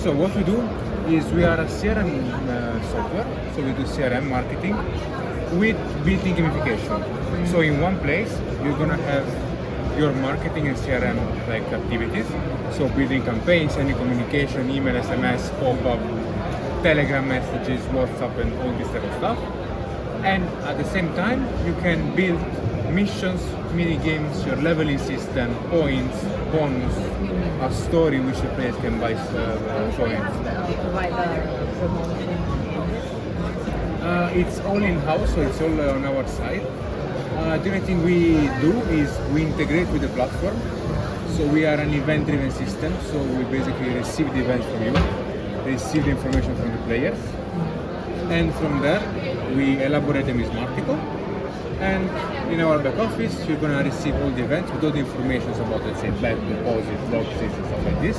So what we do is we are a CRM software, so we do CRM marketing with built-in gamification. So in one place, you're gonna have your marketing and CRM like activities. So building campaigns, sending communication, email, SMS, pop-up, Telegram messages, WhatsApp, and all this type of stuff. And at the same time, you can build missions, mini games, your leveling system, points, bonus, a story which the players can buy points. Provide the promotion. It's all in-house, so it's all on our side. The only thing we do is we integrate with the platform. So we are an event-driven system, so we basically receive the event from you, receive the information from the players, and from there we elaborate them with Martico. And in our back office, you're gonna receive all the events with all the information about, let's say, bet, deposit, losses, and stuff like this.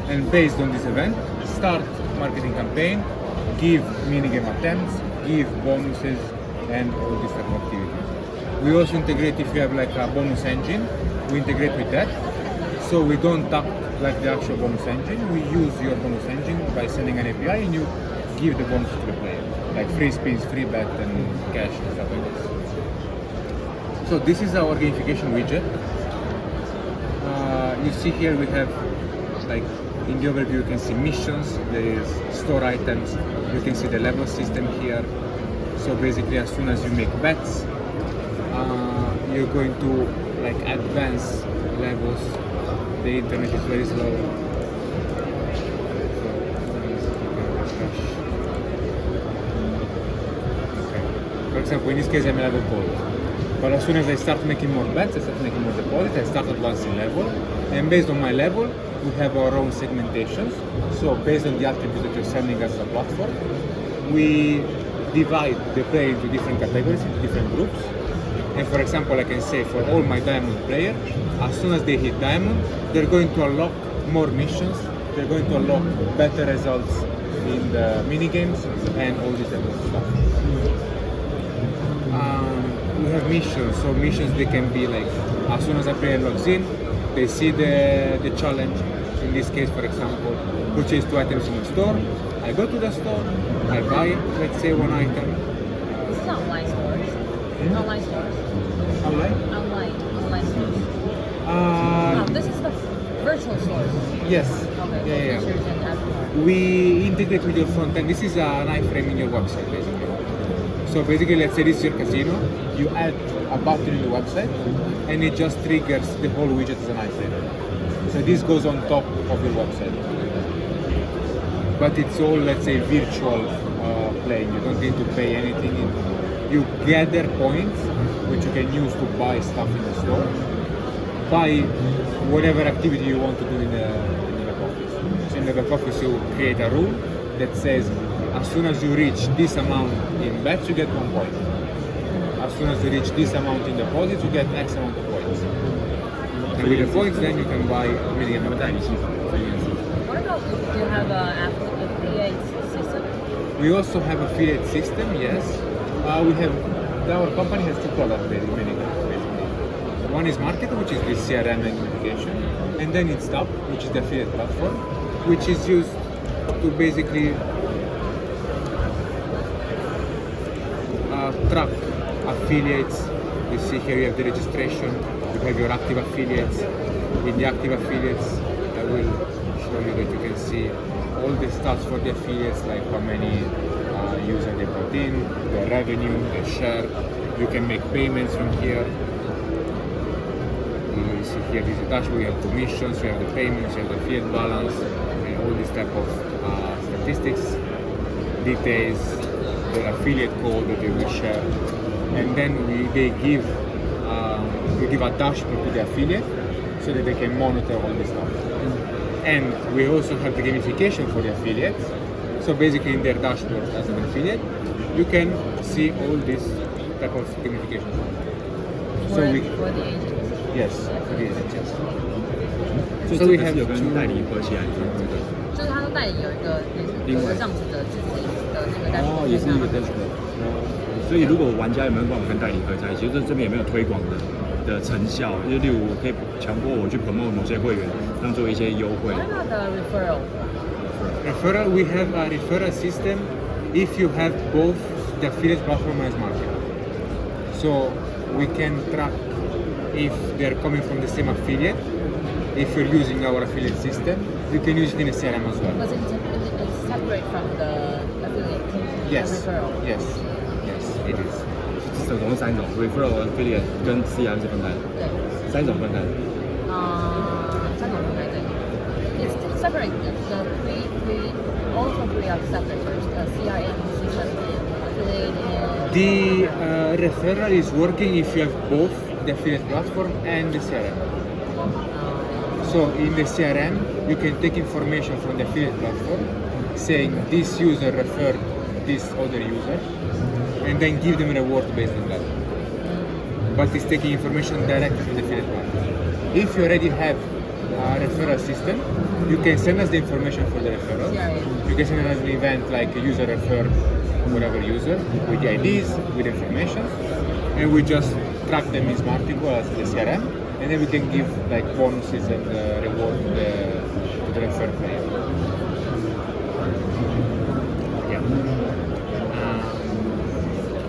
And based on this event, start marketing campaign, give minigame attempts, give bonuses, and all this type of activities. We also integrate, if you have like a bonus engine, we integrate with that. So we don't tap like the actual bonus engine. We use your bonus engine by sending an API, and you give the bonus to the player, like free spins, free bet, and cash and stuff like this. So this is our gamification widget. You see here we have, like in the overview, you can see missions, there is store items, you can see the level system here. So basically, as soon as you make bets, you're going to like advance levels. The internet is very slow. Okay. For example, in this case, I'm level gold. But as soon as I start making more bets, I start making more deposits, I start advancing level. And based on my level, we have our own segmentations. So based on the attributes that you're sending us a platform, we divide the player into different categories, into different groups. And for example, I can say for all my diamond players, as soon as they hit diamond, they're going to unlock more missions, they're going to unlock better results in the mini games and all this type of stuff. We have missions, so missions they can be like, as soon as a player logs in, they see the challenge. In this case, for example, purchase 2 items in the store. I go to the store, I buy, let's say, 1 item. This is online stores. Online stores. Online? Online stores. This is the virtual stores. Yes. Okay. Yeah. We integrate with your front end. This is an iframe in your website, basically. So basically, let's say this is your casino. You add a button in the website, and it just triggers the whole widget as an iframe. So this goes on top of your website. But it's all, let's say, virtual playing. You don't need to pay anything. You gather points, which you can use to buy stuff in the store. Buy whatever activity you want to do in the back office. So in the back office, you create a rule that says, as soon as you reach this amount in bets, you get 1 point. As soon as you reach this amount in deposits, you get X amount of points. And with the points, then you can buy million of times. What about, do you have an affiliate system? We also have affiliate system, yes. Our company has 2 products basically. One is Marketer, which is the CRM and communication, and then it's Tap, which is the affiliate platform, which is used to basically track affiliates. You see here you have the registration, you have your active affiliates. In the active affiliates, I will show you that you can see all the stats for the affiliates, like how many users they brought in, their revenue, their share. You can make payments from here. You see here this dashboard, we have commissions, we have the payments, we have the affiliate balance, and all this type of statistics, details, their affiliate code that they will share, and then we give a dashboard to the affiliate so that they can monitor all this stuff. And we also have the gamification for the affiliates. So basically, in their dashboard as an affiliate, you can see all this type of gamification. For the agents. Yes, for the agents. So we have 有跟代理合起来做这个，就是他的代理有一个这样子的自己的那个dashboard，也是一个 dashboard。所以如果玩家有没有办法跟代理合在一起，就是这边有没有推广的成效？就例如我可以强迫我去 promote 某些会员，当做一些优惠。What about the referral? referral? Referral, we have a referral system if you have both the affiliate platform as market. So we can track if they're coming from the same affiliate. If you're using our affiliate system, you can use it in a CRM as well. But it's separate from the affiliate. Yes. The referral. Yes. Yes, it is. 总共3种 referral、affiliate 跟 CRM 是分开的，对。 3种分开的。3种分开对。It's separate. The three, all of three are separate. There's the CRM system, affiliate, and The referral is working if you have both the affiliate platform and the CRM. So in the CRM, you can take information from the affiliate platform, saying this user referred this other user, and then give them a reward based on that. But it's taking information directly from the affiliate platform. If you already have a referral system, you can send us the information for the referral. CRM. You can send us an event like a user referred whatever user with the IDs, with information, and we just track them in Smartico as the CRM, and then we can give like bonuses and reward to the referred player. Yeah.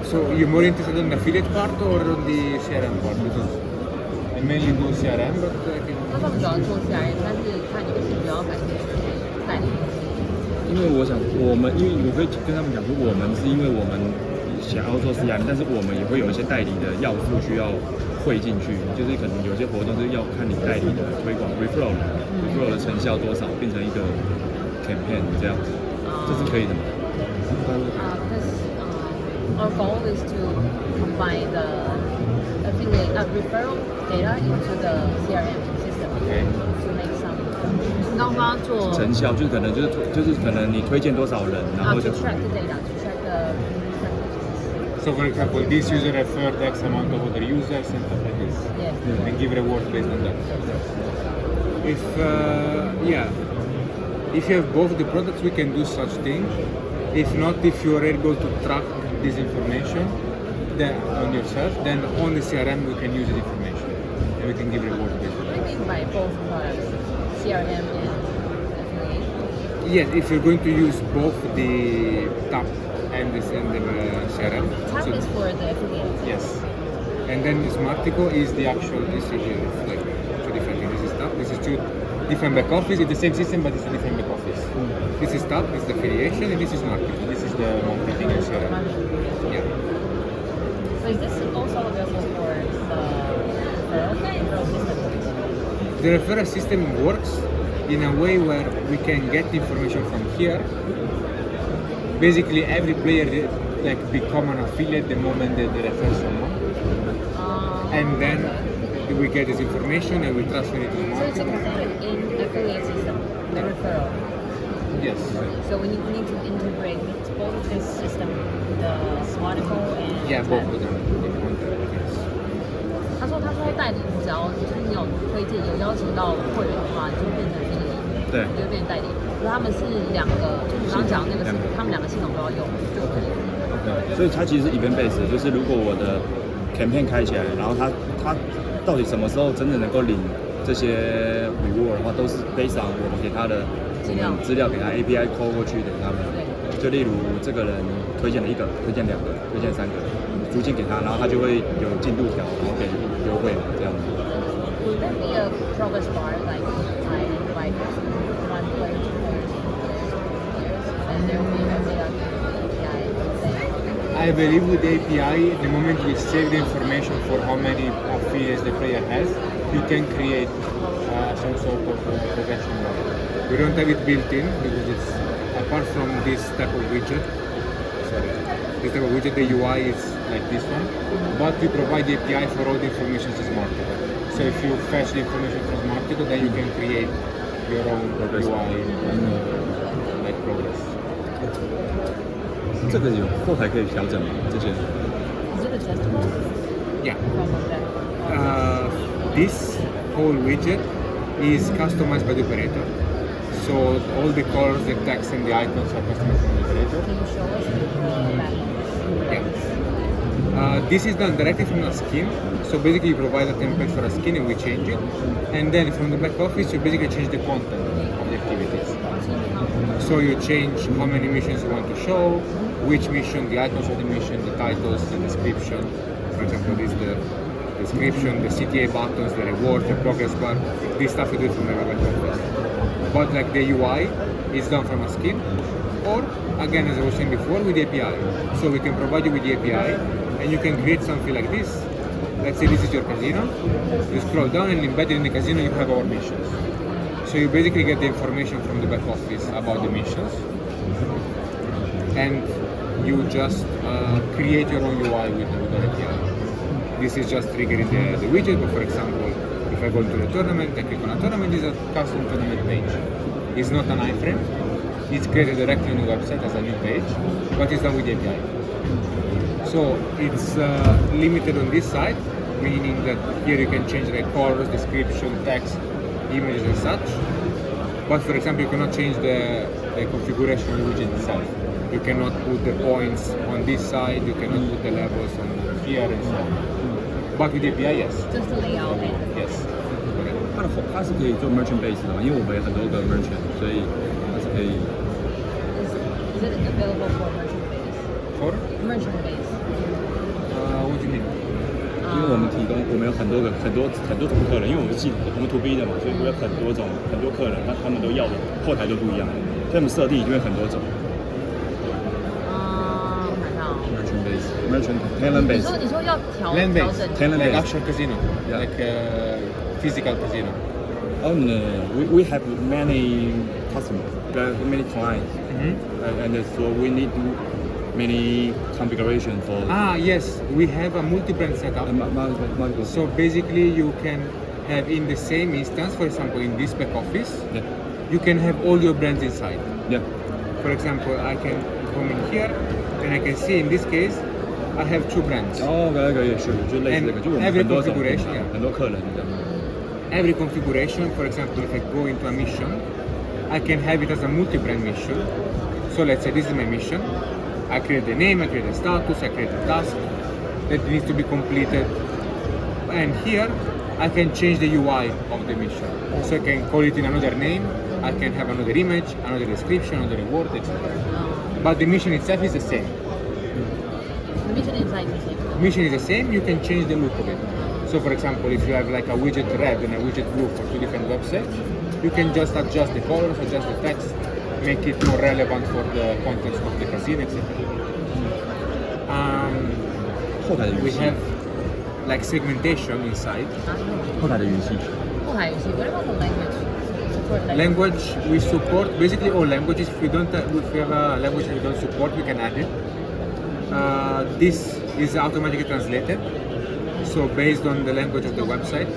So you're more interested in the affiliate part or on the CRM part? Because I mainly do CRM, but I can... 他说主要做 CRM， 但是看你们是比较感兴趣代理。因为我想，因为我会跟他们讲说，我们是因为我们想要做 CRM， 但是我们也会有一些代理的要素需要汇进去，就是可能有些活动是要看你代理的推广 referral 的成效多少，变成一个 campaign 这样子，这是可以的吗？ Because our goal is to combine the affiliate referral data into the CRM system to make some. 刚刚做成效就是可能就是可能你推荐多少人，然后就 to track the data, to track the effectiveness. So for example, this user referred X amount of other users and stuff like this. Yeah. And give reward based on that. If if you have both the products, we can do such thing. If not, if you already go to track this information then on yourself, then on the CRM we can use the information and we can give reward based on What do you mean by both products, CRM and affiliate? that. Yes, if you're going to use both the TAP and the CRM. TAP so- is for the affiliate. Yes. And then Smartico is the actual, this is like two different things. This is TAP, this is two different back office. It's the same system, but it's a different back office. This is TAP, it's the affiliation, and this is Smartico. This is the marketing and CRM. Yeah. So is this also available for the referral system? The referral system works in a way where we can get information from here. Basically, every player like become an affiliate the moment that they refer someone, and then we get this information and we transfer it to So it's Smartico. included in the affiliate system, the referral. Yes. So we need to integrate both this system, the Smartico and Yeah, both TAP. of them. Yes. 他说代理，只要就是你有推荐有邀请到会员的话，你就会变成affiliate，对你就会变成代理。如果他们是两个，就是你刚刚讲的那个系统，他们两个系统都要用就可以。所以它其实是 event based，就是如果我的 campaign 开起来，然后它到底什么时候真的能够领这些 reward 的话，都是 based on 我们给他的资料给他 API call 过去给他们。就例如这个人推荐了1个，推荐2个，推荐3个，逐渐给他，然后他就会有进度条，然后给优惠嘛，这样子。Would there be a progress bar like one player, 2 players, 3 players, and there will be a data API? I believe with the API, the moment we save the information for how many affiliates the player has, you can create some sort of progression bar. We don't have it built in because it's apart from this type of widget. This type of widget, the UI is like this one, but we provide the API for all the information to Smartico. So if you fetch the information from Smartico, then you can create your own UI like progress. 这个有后台可以调整吗？这些？ Is it adjustable Yeah. from that? This whole widget is customized by the operator. So all the colors, the text, and the icons are customized by the operator. Can you show us the back? Yeah. This is done directly from the skin. So basically, you provide a template for a skin and we change it. And then from the back office, you basically change the content of the activities. So you change how many missions you want to show, which mission, the icons of the mission, the titles, the description. For example, this is the description, the CTA buttons, the rewards, the progress bar. This stuff you do from the web office. But like the UI is done from a skin, or again, as I was saying before, with the API. So we can provide you with the API, and you can create something like this. Let's say this is your casino. You scroll down, and embedded in the casino, you have our missions. So you basically get the information from the back office about the missions, and you just create your own UI with the API. This is just triggering the widget, but for example, if I go into the tournament, I click on a tournament, this is a custom tournament page. It's not an iframe, it's created directly on the website as a new page, but it's done with the API. So it's limited on this side, meaning that here you can change the colors, description, text, images and such. But for example, you cannot change the configuration of the widget itself. You cannot put the points on this side, you cannot put the levels on here and so on. But with the API, yes. Just the layout and Yes. Correct. 它是可以做 merchant base 的嘛？因为我们有很多个 merchant，所以它是可以。is it available for merchant base? For? Merchant base. What do you mean? 因为我们我们有很多种客人，因为我们是我们 to B 的嘛，所以会有很多客人，他们都要的后台都不一样，所以我们设定就会很多种。我看到。merchant talent base。你说要调 Land 整 based, Talent like based. actual casino, Yeah. like physical casino. Oh no, we have many customers, many clients, and so we need many configuration for Yes, we have a multi-brand setup. multiple. So basically, you can have in the same instance, for example, in this back office, Yeah. you can have all your brands inside. Yeah. For example, I can come in here and I can see in this case, I have two brands. 哦，可以，是，就类似这个，就我们 Every 很多种 configuration, yeah. 很多客人这样。 Every configuration, for example, if I go into a mission, I can have it as a multi-brand mission. So let's say this is my mission. I create the name, I create the status, I create the task that needs to be completed. And here, I can change the UI of the mission. So I can call it in another name, I can have another image, another description, another reward, etc. But the mission itself is the same. The mission inside the same. Mission is the same, you can change the look of it. So for example, if you have like a widget red and a widget blue for two different websites, you can just adjust the colors, adjust the text, make it more relevant for the context of the casino, etc. 后台的 We 语系， have like segmentation inside. 后台的语系。后台语系 What about the language? Support Language we support basically all languages. If we have a language we don't support, we can add it. This is automatically translated. So based on the language of the website,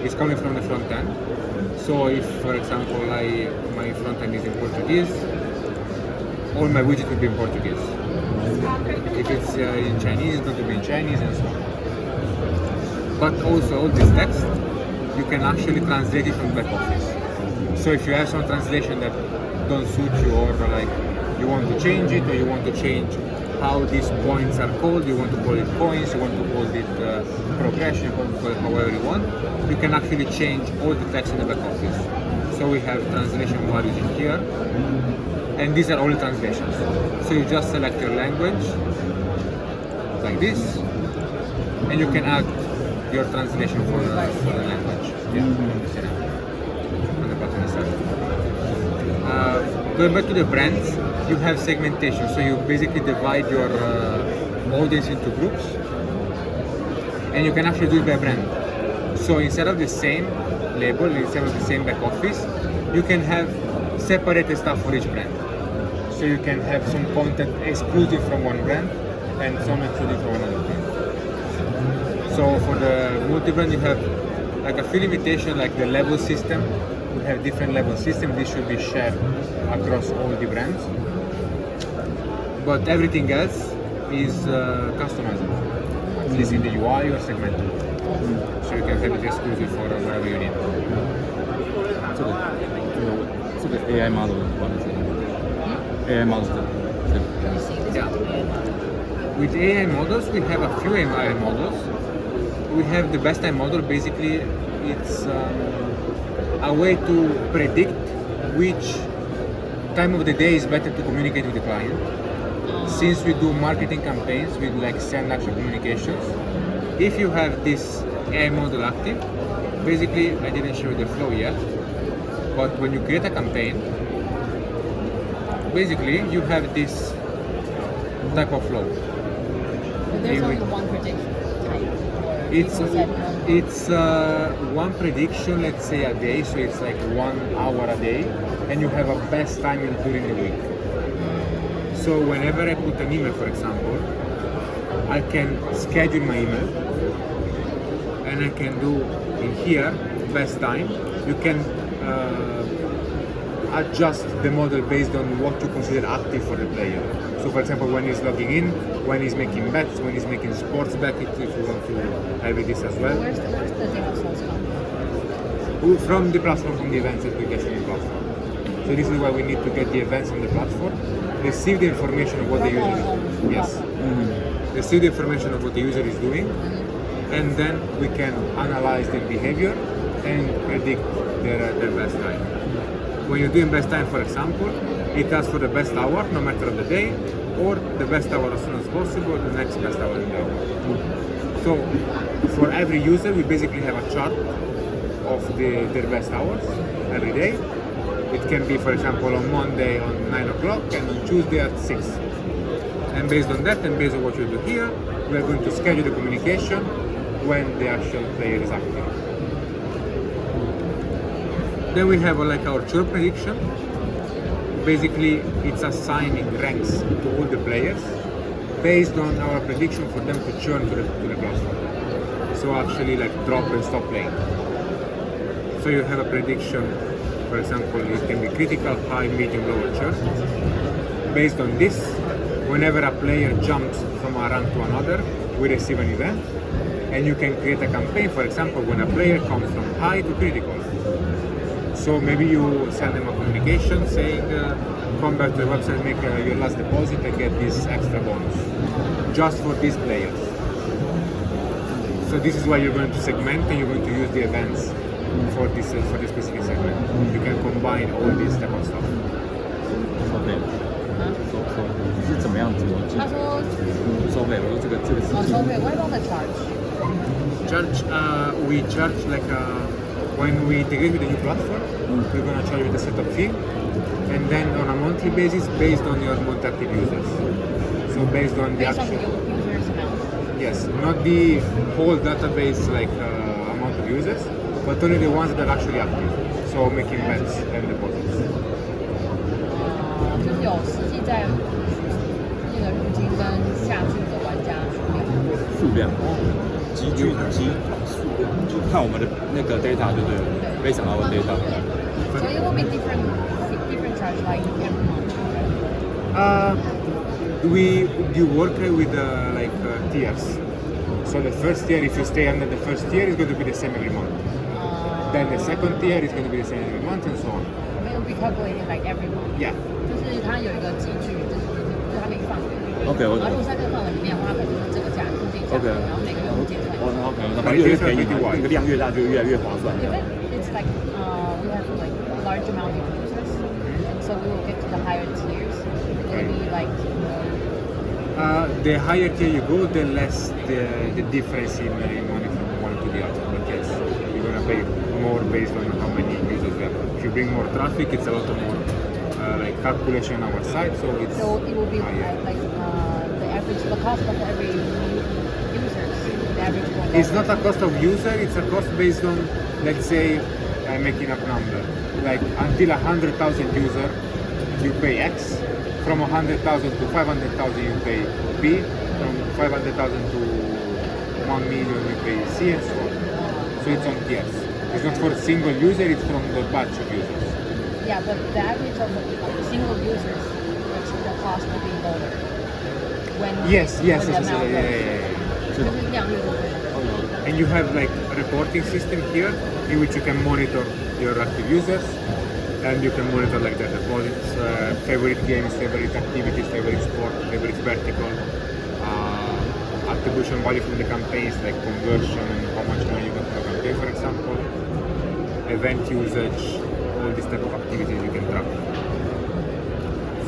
it's coming from the front end. So if, for example, my front end is in Portuguese, all my widgets will be in Portuguese. If it's in Chinese, it's going to be in Chinese and so on. But also all this text, you can actually translate it from back office. So if you have some translation that don't suit you, or like you want to change it, or you want to change how these points are called, you want to call it points, you want to call it progression, you want to call it however you want, you can actually change all the text in the back office. So we have translation values in here, and these are all the translations. So you just select your language, like this, and you can add your translation for the language. Yeah, on the bottom side. Going back to the brands, you have segmentation. So you basically divide your audience into groups, and you can actually do it by brand. So instead of the same label, instead of the same back office, you can have separated stuff for each brand. So you can have some content exclusive from one brand and some exclusive from another brand. So for the multi-brand, you have like a few limitations, like the level system. We have different level system. This should be shared across all the brands. But everything else is customizable. At least in the UI or segmented. So you can have it exclusive for whatever you need. 这个 AI model 的话是 AI model 这个 Let me see. This Yeah. is With AI models, we have a few AI models. We have the best AI model. Basically, it's a way to predict which time of the day is better to communicate with the client. Since we do marketing campaigns, we like send actual communications. If you have this AI model active, basically, I didn't show you the flow yet, but when you create a campaign, basically you have this type of flow. But there's only one prediction type. Or It's you said one. it's one prediction, let's say a day, so it's like 1 hour a day, and you have a best time during the week. So whenever I put an email, for example, I can schedule my email, and I can do in here best time. You can adjust the model based on what you consider active for the player. So for example, when he's logging in, when he's making bets, when he's making sports bet, if you want to have this as well. Where's the data source come From the platform, from the events application platform. So this is why we need to get the events on the platform, receive the information of what the user is. Yes. Receive the information of what the user is doing, and then we can analyze their behavior and predict their best time. When you're doing best time, for example, it asks for the best hour, no matter of the day, or the best hour as soon as possible, the next best hour in the hour. So for every user, we basically have a chart of their best hours every day. It can be, for example, on Monday on 9 o'clock and on Tuesday at 6. And based on that, and based on what you do here, we are going to schedule the communication when the actual player is active. Then we have like our churn prediction. Basically, it's assigning ranks to all the players based on our prediction for them to churn to the platform. So actually like drop and stop playing. So you have a prediction, for example, it can be critical, high, medium, lower churn. Based on this, whenever a player jumps from a rank to another, we receive an event. And you can create a campaign, for example, when a player comes from high to critical. So maybe you send them a communication saying, come back to the website, make your last deposit and get this extra bonus, just for these players. So this is why you're going to segment and you're going to use the events for this specific segment. You can combine all this type of stuff. 收费，是怎么样子？他说收费，我说这个收费 ，What about the charge? We charge like when we integrate with the new platform, we're going to charge you the setup fee, and then on a monthly basis based on your monthly active users. So based on the Based on actual the user's amount. yes, not the whole database like amount of users, but only the ones that are actually active. So making bets and deposits. 就是有实际在那个入金跟下注的玩家数量。数量，数量，就看我们的那个 data 就对了，非常好的 data。So it will be different charge like every month. You work with tiers. So the first tier, if you stay under the first tier, is going to be the same every month. Then the second tier is going to be the same every month, and so on. It will be calculated like every month. Yeah. 就是它有一个集聚，就是它可以放。 OK， 然后如果在这个范围里面的话，它可能就是这个价固定价格，然后每个月会减算。然后可能它越便宜，那个量越大，就越来越划算。It's like we have like a large amount of users, and so we will get to the higher tiers. It will be like the higher tier you go, the less the difference in money from one to the other. But yes, you're gonna pay more based on how many users you have. If you bring more traffic, it's a lot of more like calculation on our side. So it's so it will be higher. like the cost of every user. The average one. It's not a cost of user, it's a cost based on, let's say, I'm making up number. Like until 100,000 user, you pay X. From 100,000 to 500,000, you pay B. From 500,000 to 1 million, you pay C, and so on. So it's on tiers. It's not for a single user, it's from the batch of users. Yeah, but the average of the single users, which the cost will be lower. Yes. Yeah. And you have like a reporting system here in which you can monitor your active users, and you can monitor like their deposits, favorite games, favorite activities, favorite sport, favorite vertical, attribution value from the campaigns like conversion and how much money you got from a campaign, for example, event usage, all these type of activities you can track.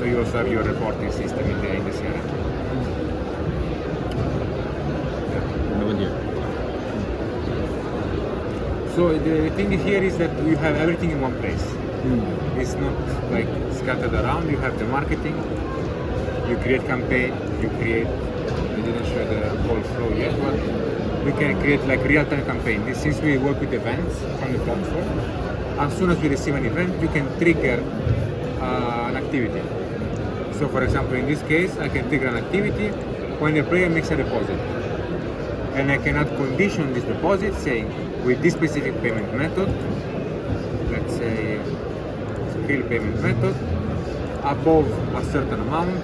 So you also have your reporting system in the CRM. 没问题。 So the thing here is that you have everything in one place. It's not like scattered around. You have the marketing, you create campaign, you create, I didn't show the whole flow yet, but we can create like real-time campaign. Since we work with events from the platform, as soon as we receive an event, you can trigger an activity. So for example, in this case, I can trigger an activity when a player makes a deposit. And I cannot condition this deposit saying with this specific payment method, let's say skill payment method, above a certain amount,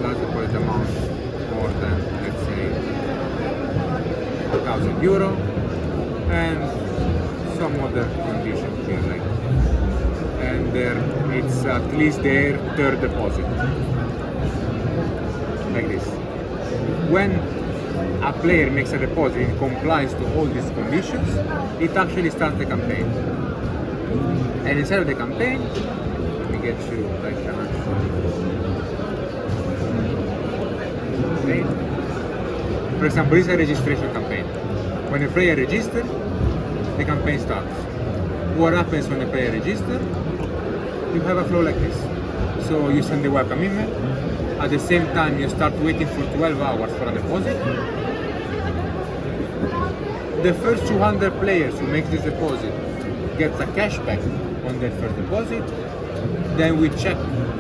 last deposit amount more than, let's say, €1,000, and some other condition here, like, and there it's at least their third deposit, like this. When a player makes a deposit and complies to all these conditions, it actually starts the campaign. And inside of the campaign, let me get you like an actual. Okay. For example, this is a registration campaign. When a player registers, the campaign starts. What happens when the player registers? You have a flow like this. So you send the welcome email. At the same time, you start waiting for 12 hours for a deposit. The first 200 players who make this deposit gets a cashback on their first deposit. Then we check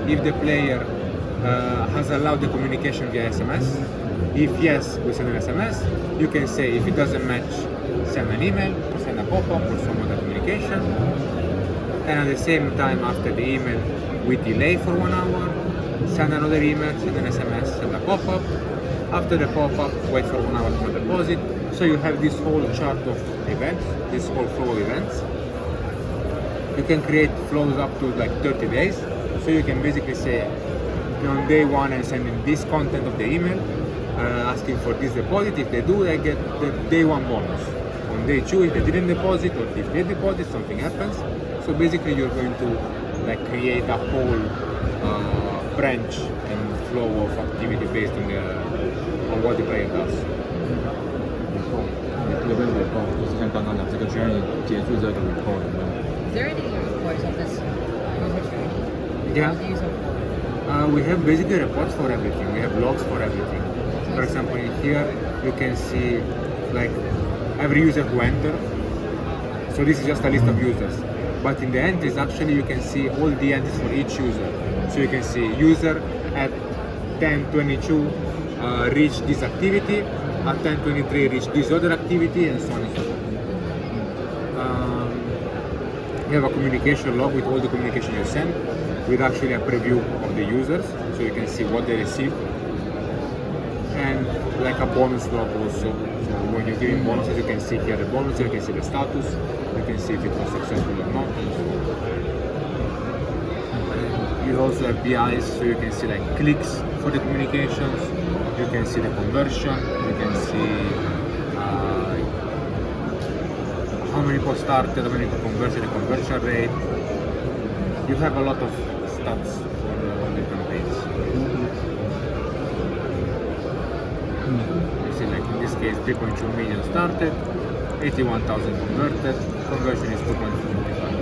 if the player has allowed the communication via SMS. If yes, we send an SMS. You can say if it doesn't match, send an email, send a pop-up or some other communication. And at the same time, after the email, we delay for 1 hour, send another email, send an SMS, send a pop-up. After the pop-up, wait for 1 hour for deposit. So you have this whole chart of events, this whole flow of events. You can create flows up to like 30 days. So you can basically say, on day one, I'm sending this content of the email, asking for this deposit. If they do, they get the day one bonus. On day two, if they didn't deposit or if they deposit, something happens. So basically, you're going to like create a whole branch and flow of activity based on what the player does. 有没有 report？ 就是像刚刚讲这个 journey 结束这个 report 有没有？ Is there any reports of this user journey? Yeah. The user flow? We have basically reports for everything. We have logs for everything. For example, in here you can see like every user who entered. So this is just a list of users. But in the entries, actually, you can see all the entries for each user. So you can see user at 10:22 reached this activity, at 10:23 reached this other activity, and so on and so forth. We have a communication log with all the communication you send, with actually a preview of the users, so you can see what they received, and like a bonus log also. So when you're giving bonuses, you can see here the bonuses, you can see the status, you can see if it was successful or not. You also have BIs, so you can see like clicks for the communications, you can see the conversion, you can see how many people started, how many people converted, the conversion rate. You have a lot of stats for the campaigns. You see, like in this case, 3.2 million started, 81,000 converted, conversion is 2.55.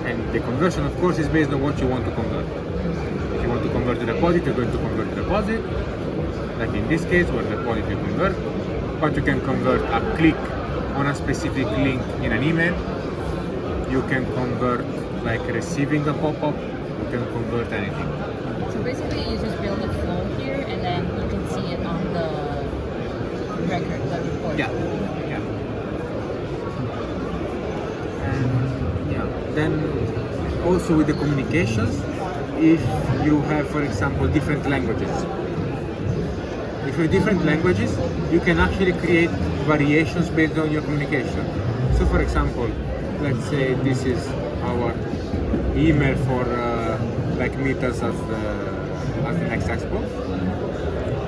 And the conversion, of course, is based on what you want to convert. If you want to convert the deposit, you're going to convert the deposit. Like in this case, where the deposit you convert, but you can convert a click on a specific link in an email. You can convert like receiving a pop-up. You can convert anything. So basically, you just build a flow here, and then you can see it on the record, the report. Yeah. And yeah, then also with the communications, if you have, for example, different languages. If you have different languages, you can actually create variations based on your communication. So for example, let's say this is our email for like meet us as the next expo.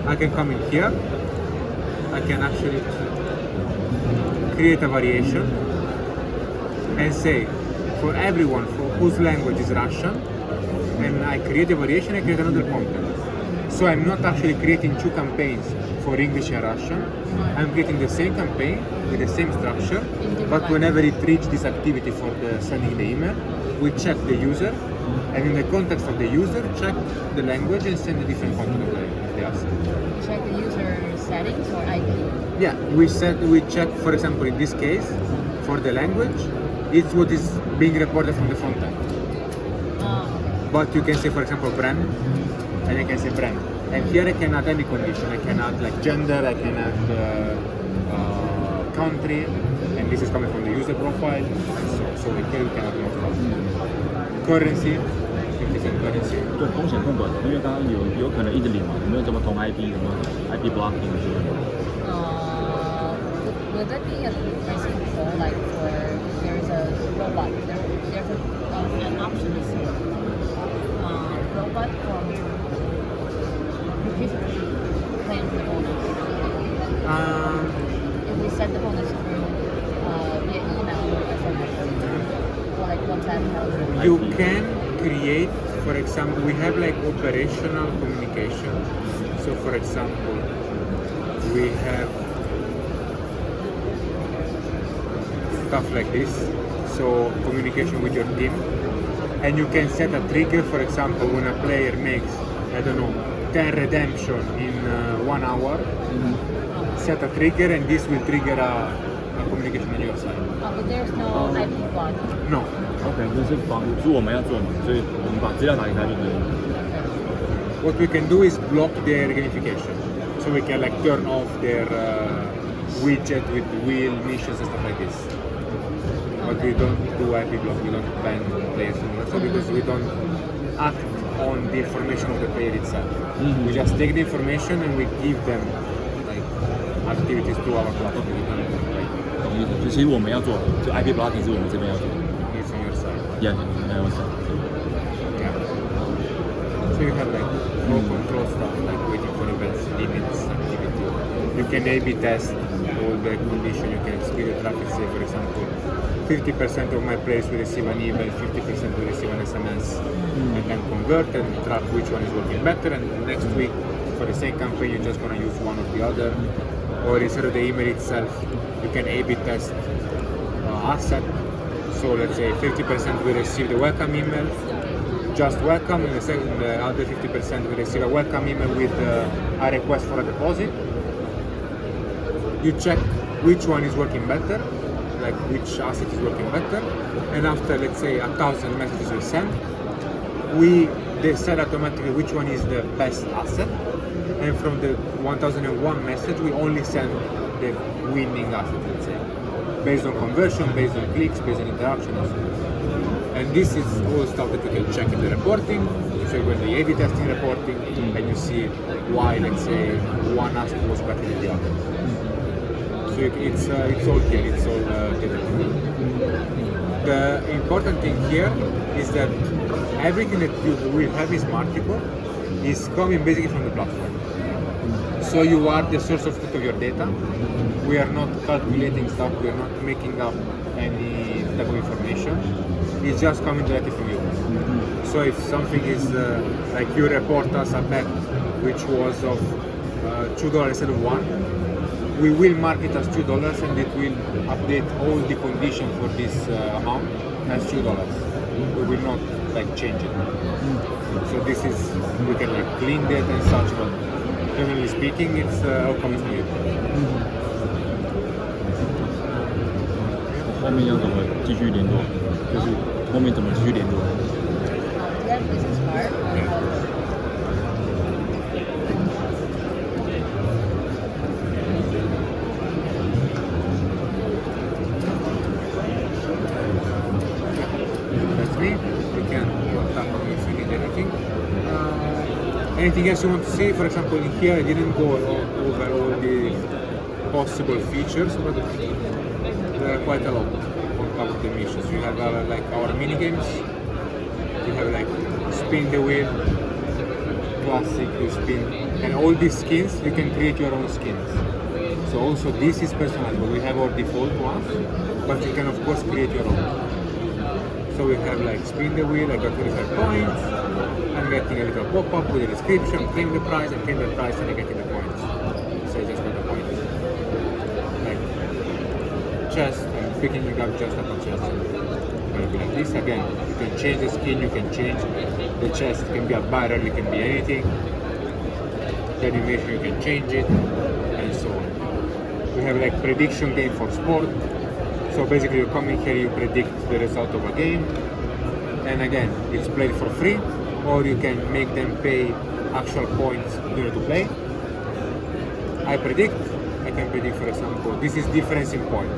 I can come in here, I can actually create a variation and say for everyone for whose language is Russian, and I create a variation, I create another content. So I'm not actually creating two campaigns for English and Russian. I'm creating the same campaign with the same structure, but whenever it reaches this activity for the sending the email, we check the user, and in the context of the user, check the language and send a different content of the asset. Check the user settings or IP. Yeah, we check, for example, in this case, for the language, it's what is being reported from the front end. But you can say, for example, brand, and I can say brand. And here I can add any condition. I can add like gender, I can add country, and this is coming from the user profile. So here we can add more stuff. Currency, 50% currency. 对，风险控管，因为刚刚有可能一直领嘛，有没有怎么同 IP 什么 IP blocking 之类的？ Would that be a pricing control, like for there's a robot, there's an option is robot from plan the bonus. If we send the bonus through via email or SMS or like WhatsApp. You can create, for example, we have like operational communication. So for example, we have stuff like this, so communication with your team, and you can set a trigger. For example, when a player makes, I don't know, 10 redemption in 1 hour, set a trigger, and this will trigger a communication on your side. But there's no IP block. No. OK， 就是是我们要做嘛，所以我们把资料打给他就可以了。What we can do is block their gamification, so we can like turn off their widget with wheel missions and stuff like this. But we don't do IP block, we don't ban players anymore, so because we don't act on the information of the player itself. We just take the information and we give them like activities to our platform. Like, 懂意思？就其实我们要做，就 IP blocking 是我们这边要做。it's on your side. Yeah, I understand. Yeah. So you have like no control stuff like waiting for events, limits, activity. You can A/B test all the condition. You can speed the traffic. Say for example, 50% of my players will receive an email, 50% will receive an SMS, and then convert and track which one is working better. And next week, for the same campaign, you're just gonna use one or the other. Or instead of the email itself, you can A/B test asset. So let's say 50% will receive the welcome email, just welcome, and the other 50% will receive a welcome email with a request for a deposit. You check which one is working better, like which asset is working better, and after let's say 1,000 messages are sent, we decide automatically which one is the best asset, and from the 1001 message we only send the winning asset, let's say, based on conversion, based on clicks, based on interactions. And this is all stuff that you can check in the reporting. So when the A/B testing reporting, and you see why, let's say, one asset was better than the other. So it's all here, it's all data. The important thing here is that everything that you will have is marketable is coming basically from the platform. So you are the source of truth of your data. We are not calculating stuff, we are not making up any type of information. It's just coming directly from you. So if something is like you report us a bet which was of $2 instead of $1, we will mark it as $2 and it will update all the condition for this amount as $2. We will not like change it. So this is, we can like clean data and such, but generally speaking, it's all coming from you. 后面要怎么继续联络？就是后面怎么继续联络？ Do you have business card? That's me. You can contact me if you need anything. Anything else you want to see? For example, in here I didn't go over all the possible features, but there are quite a lot on top of the missions. You have like our mini games. You have like spin the wheel, classic, you spin, and all these skins you can create your own skins. So also this is personalizable. We have our default ones, but you can of course create your own. So we have like spin the wheel, I got 25 points, I'm getting a little pop-up with a description, claim the prize, and claim the prize, and I'm getting the points. So I just got the points. Like chest, I'm picking it up just upon chest. Gonna be like this again. You can change the skin, you can change the chest, it can be a barrel, it can be anything. The animation you can change it, and so on. We have like prediction game for sport. So basically you come in here, you predict the result of a game, and again, it's played for free, or you can make them pay actual points in order to play. I can predict for example, this is difference in point.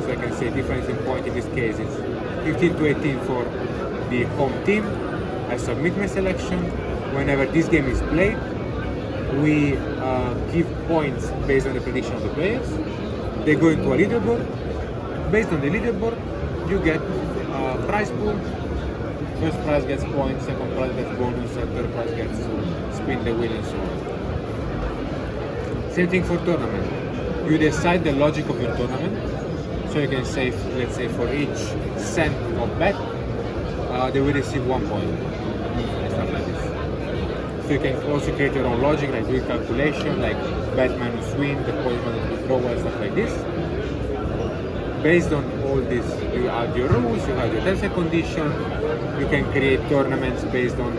So I can say difference in point in this case is 15 to 18 for the home team. I submit my selection. Whenever this game is played, we give points based on the prediction of the players. They go into a leaderboard. Based on the leaderboard, you get a prize pool. First prize gets points, second prize gets bonus, and third prize gets spin the wheel and so on. Same thing for tournament. You decide the logic of your tournament. So you can say, let's say for each cent of bet, they will receive 1 point. And stuff like this. So you can also create your own logic, like do calculation, like bet minus win, the point minus withdrawal, and stuff like this. Based on all this, you add your rules, you have your terms and conditions, you can create tournaments based on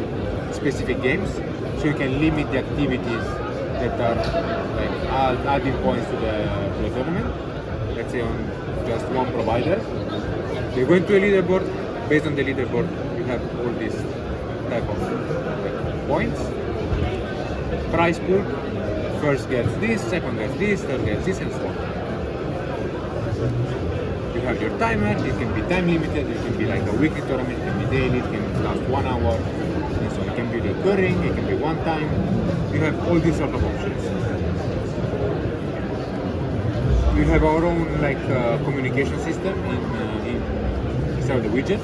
specific games, so you can limit the activities that are like adding points to the tournament, let's say on just one provider. You go into a leaderboard, based on the leaderboard, you have all these type of points. Prize pool, first gets this, second gets this, third gets this, and so on. You have your timer, it can be time limited, it can be like a weekly tournament, it can be daily, it can last 1 hour, and so it can be recurring, it can be one time. You have all these sort of options. We have our own like communication system inside of the widget,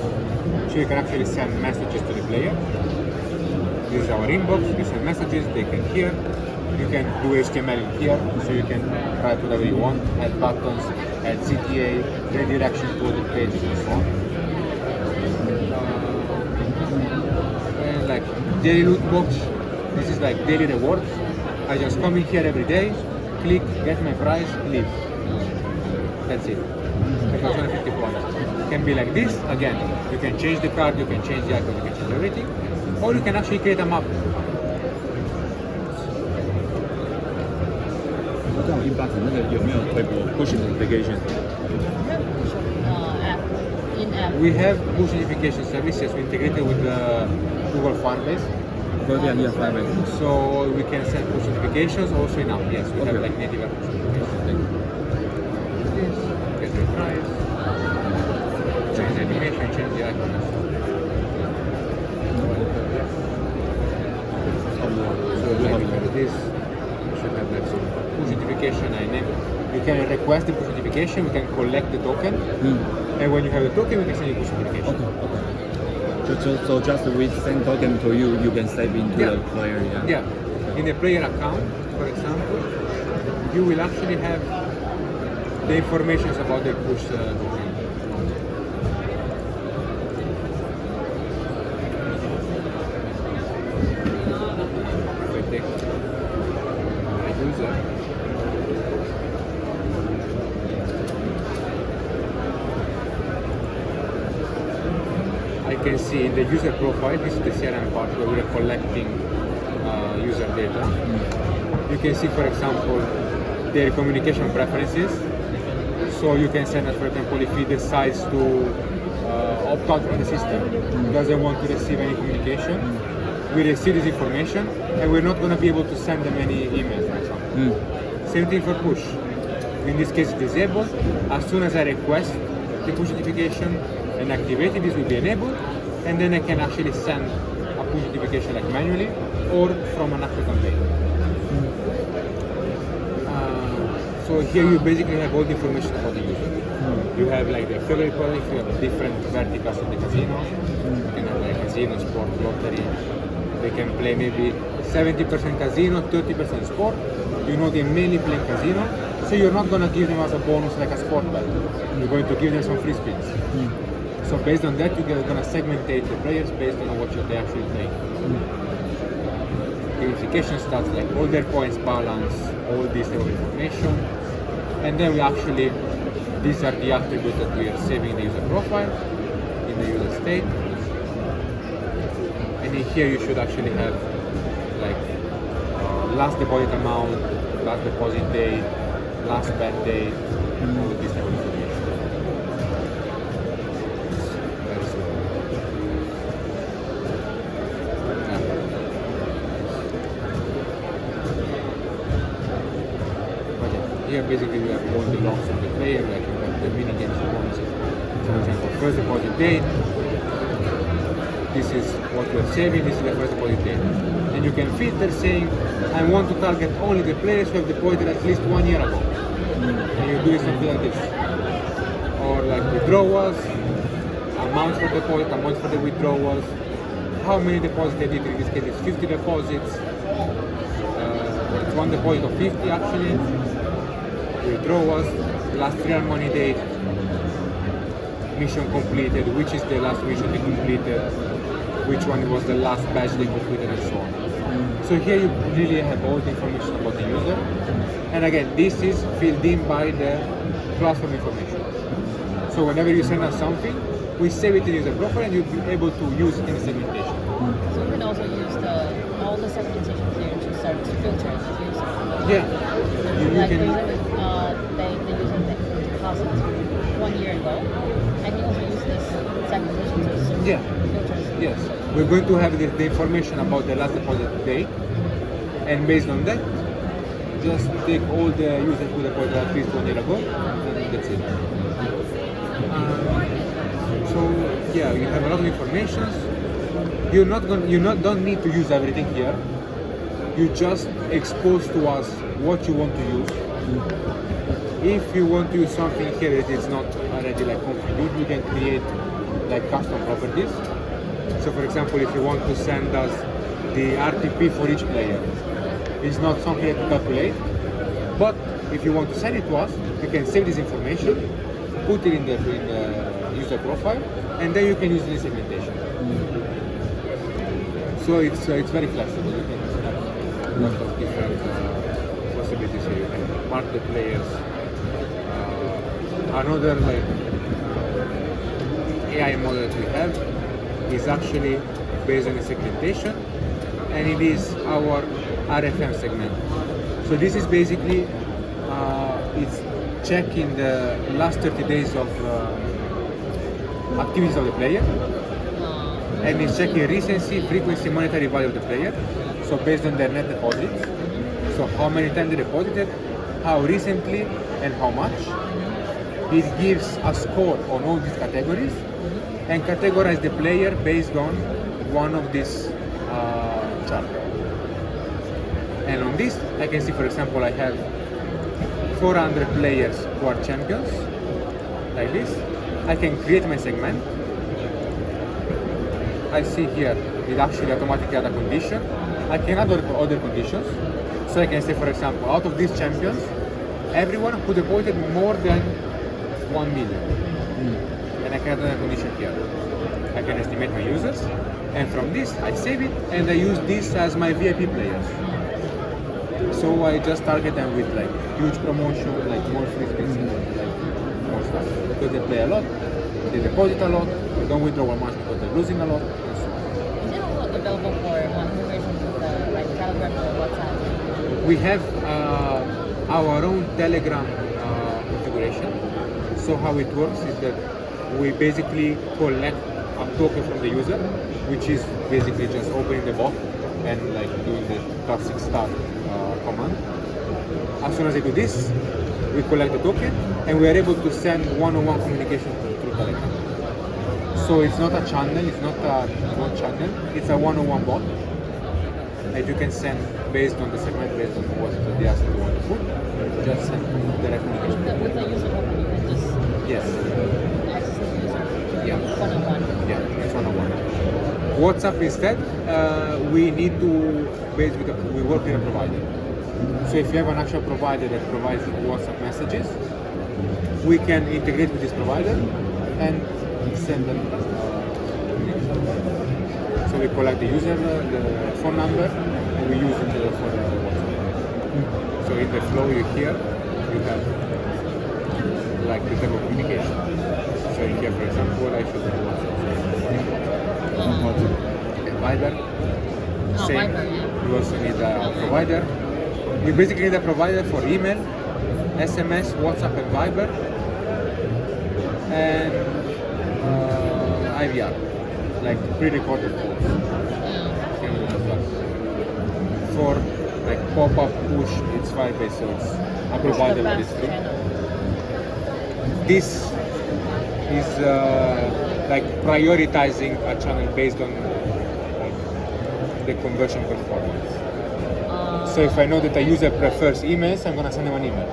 so you can actually send messages to the player. This is our inbox, we send messages, they can hear. You can do HTML here, so you can write whatever you want, add buttons, add CTA, redirection to other pages and so on. And like daily loot box, this is like daily rewards. I just come in here every day, click, get my prize, leave. That's it. That's 150 points. It can be like this, again, you can change the card, you can change the icon, you can change everything, or you can actually create a map. 这种180那个有没有推播 push notification？ In-app. We have push notification services. We integrated with the Google Firebase. So we can send push notifications also in app. Yes, we have like native app push notifications. Yes, get your price, change the animation, change the icon. So like this, you should have like some push notification. You can request the push notification. We can collect the token, and when you have the token, we can send you push notification. So just with send token to you, you can save into the player. Yeah. In the player account, for example, you will actually have the information about the push token. If I take the user, I can see in the user profile, this is the CRM part where we're collecting user data. You can see, for example, their communication preferences. So you can send us, for example, if he decides to opt out from the system, doesn't want to receive any communication, we receive this information and we're not going to be able to send them any emails, for example. Same thing for push. In this case, disabled. As soon as I request the push notification and activate it, this will be enabled, and then I can actually send a push notification like manually or from an actual campaign. So here you basically have all the information about the user. You have like their favorite products, you have different verticals of the casino. You can have like casino, sport, lottery. They can play maybe 70% casino, 30% sport. You know they mainly play casino, so you're not going to give them as a bonus like a sport bet. You're going to give them some free spins. So based on that, you're gonna segmentate the players based on what they actually play. Gamification stats like all their points, balance, all this type of information, and then these are the attributes that we are saving in the user profile, in the user state, and in here you should actually have like last deposit amount, last deposit date, last bet date, all this type of information. Very simple. But yeah, here basically we have all the logs of the player, like you have the mini games points. For example, first deposit date. This is what we're saving, this is the first deposit date. And you can filter saying, I want to target only the players who have deposited at least 1 year ago. And you do something like this. Or like withdrawals, amounts for deposit, amounts for the withdrawals, how many deposits they did, in this case it's 50 deposits, it's one deposit of 50 actually, withdrawals, last real money date, mission completed, which is the last mission they completed, which one was the last batch they completed, and so on. So here you really have all the information about the user. And again, this is filled in by the platform information. So whenever you send us something, we save it in user profile and you'll be able to use it in segmentation. So you can also use all the segmentation here to start to filter the user. Yeah. You can. The user that deposited 1 year ago. I can also use this segmentation to search filters. Yes. We're going to have the information about the last deposit date, and based on that, just take all the users who deposited at least 1 year ago, and that's it. So yeah, you have a lot of information. Don't need to use everything here. You just expose to us what you want to use. If you want to use something here that is not already like configured, you can create like custom properties. So for example, if you want to send us the RTP for each player, it's not something that you calculate. But if you want to send it to us, you can save this information, put it in the user profile, and then you can use it in segmentation. So it's very flexible. You can have a lot of different possibilities here. You can mark the players. Another like AI model that we have is actually based on the segmentation, and it is our RFM segment. So this is basically it's checking the last 30 days of activities of the player, and it's checking recency, frequency, monetary value of the player. So based on their net deposits, so how many times they deposited, how recently, and how much. It gives a score on all these categories and categorize the player based on one of these charts. And on this, I can see, for example, I have 400 players who are champions, like this. I can create my segment. I see here, it actually automatically add a condition. I can add other conditions. So I can say, for example, out of these champions, everyone who deposited more than 1 million. And I can add another condition here. I can estimate my users, and from this I save it and I use this as my VIP players. So I just target them with like huge promotion, like more free space, like more stuff. Because they play a lot, they deposit a lot, they don't withdraw much because they're losing a lot, and so on. Is it also available for integration with like Telegram or WhatsApp? We have our own Telegram configuration. So how it works is that we basically collect a token from the user, which is basically just opening the bot and like doing the classic start command. As soon as they do this, we collect the token and we are able to send one-on-one communication through Telegram. So it's not a channel, it's not a bot channel, it's a one-on-one bot that you can send based on the segment, based on what the asset you want to put, just send direct communication. With the user token, you can just Yes. access the user Yeah. one-on-one. Yeah, it's one-on-one. WhatsApp instead, we need to we work with a provider. So if you have an actual provider that provides WhatsApp messages, we can integrate with this provider and send them. So we collect the user, the phone number, and we use it for WhatsApp. So in the flow you hear, you have like the type of communication. So in here, for example, I should do WhatsApp. Viber. Oh, Same. Viber, yeah. You also need a provider. You basically need a provider for email, SMS, WhatsApp, and Viber, and IVR, like pre-recorded calls. Can do as well. For like pop-up push, it's Firebase, so it's a provider that is free. This is like prioritizing a channel based on the conversion performance. So if I know that a user prefers emails, I'm gonna send them an email.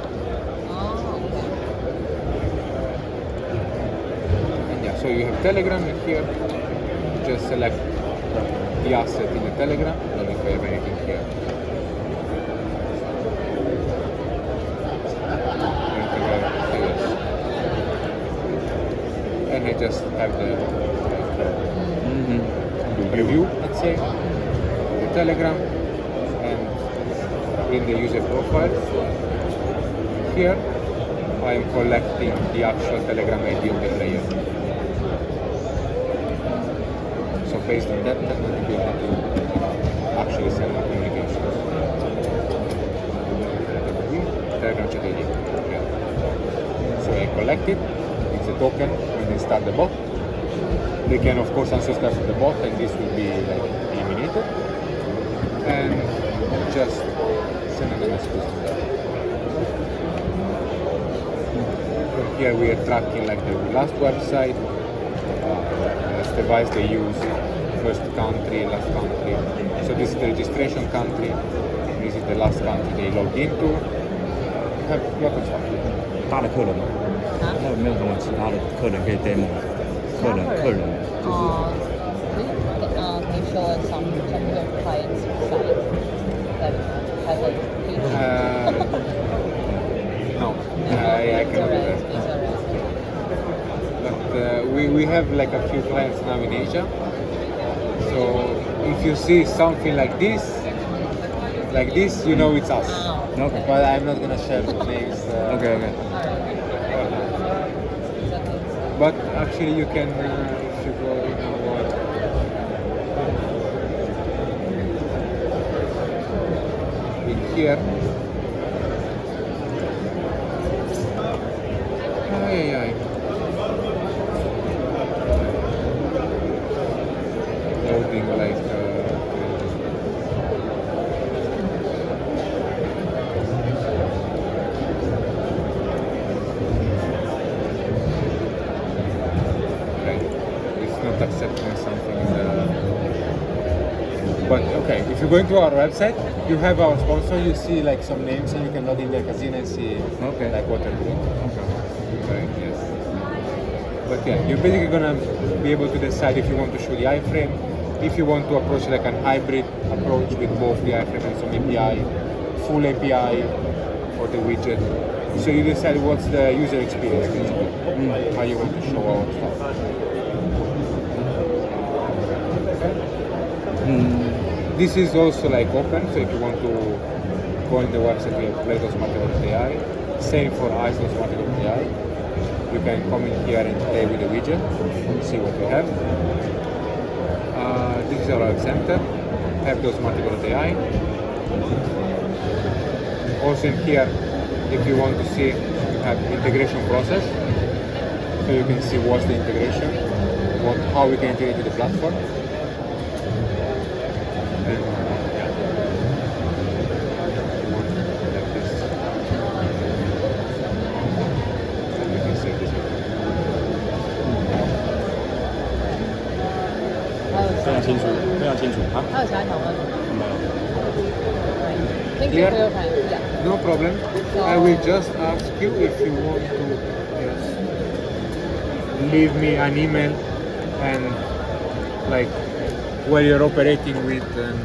And yeah, so you have Telegram in here. Just select the asset in the Telegram. I don't know if I have anything here. And I just have the review, let's say, the Telegram, and in the user profile here I am collecting the actual Telegram ID of the player. So based on that, I'm going to be able to actually send the communications. Telegram chat ID. Okay. So I collect it. It's a token when they start the bot. They can of course unsubscribe from the bot, and this will be like eliminated. And just send another message to them. From here we are tracking like the last website, last device they use, first country, last country. So this is the registration country. This is the last country they log into. Have a lot of stuff. 大的客人吗？那有没有什么其他的客人可以 demo？ 客人就是 can you show us some of your clients' sites that have a page? No, I cannot do that. But we have like a few clients now in Asia. So if you see something like this, you know it's us. Okay. But I'm not gonna share the names. Okay. But actually, you can if you go in our in here. Loading like. Accepting something in the... But okay, if you go into our website, you have our sponsor, you see like some names, and you can log in their casino and see like what they're doing. Right, yes. But yeah, you're basically gonna be able to decide if you want to show the iframe, if you want to approach like an hybrid approach with both the iframe and some API, full API for the widget. So you decide what's the user experience basically, how you want to show our stuff. This is also like open, so if you want to go on the website to play AI, same for AI. You can come in here and play with the widget, see what we have. This is our web center, have those AI. Also in here, if you want to see, you have integration process, so you can see what's the integration, how we can integrate with the platform. Thank you for your time. Yeah. No problem. I will just ask you if you want to leave me an email and like where you're operating with and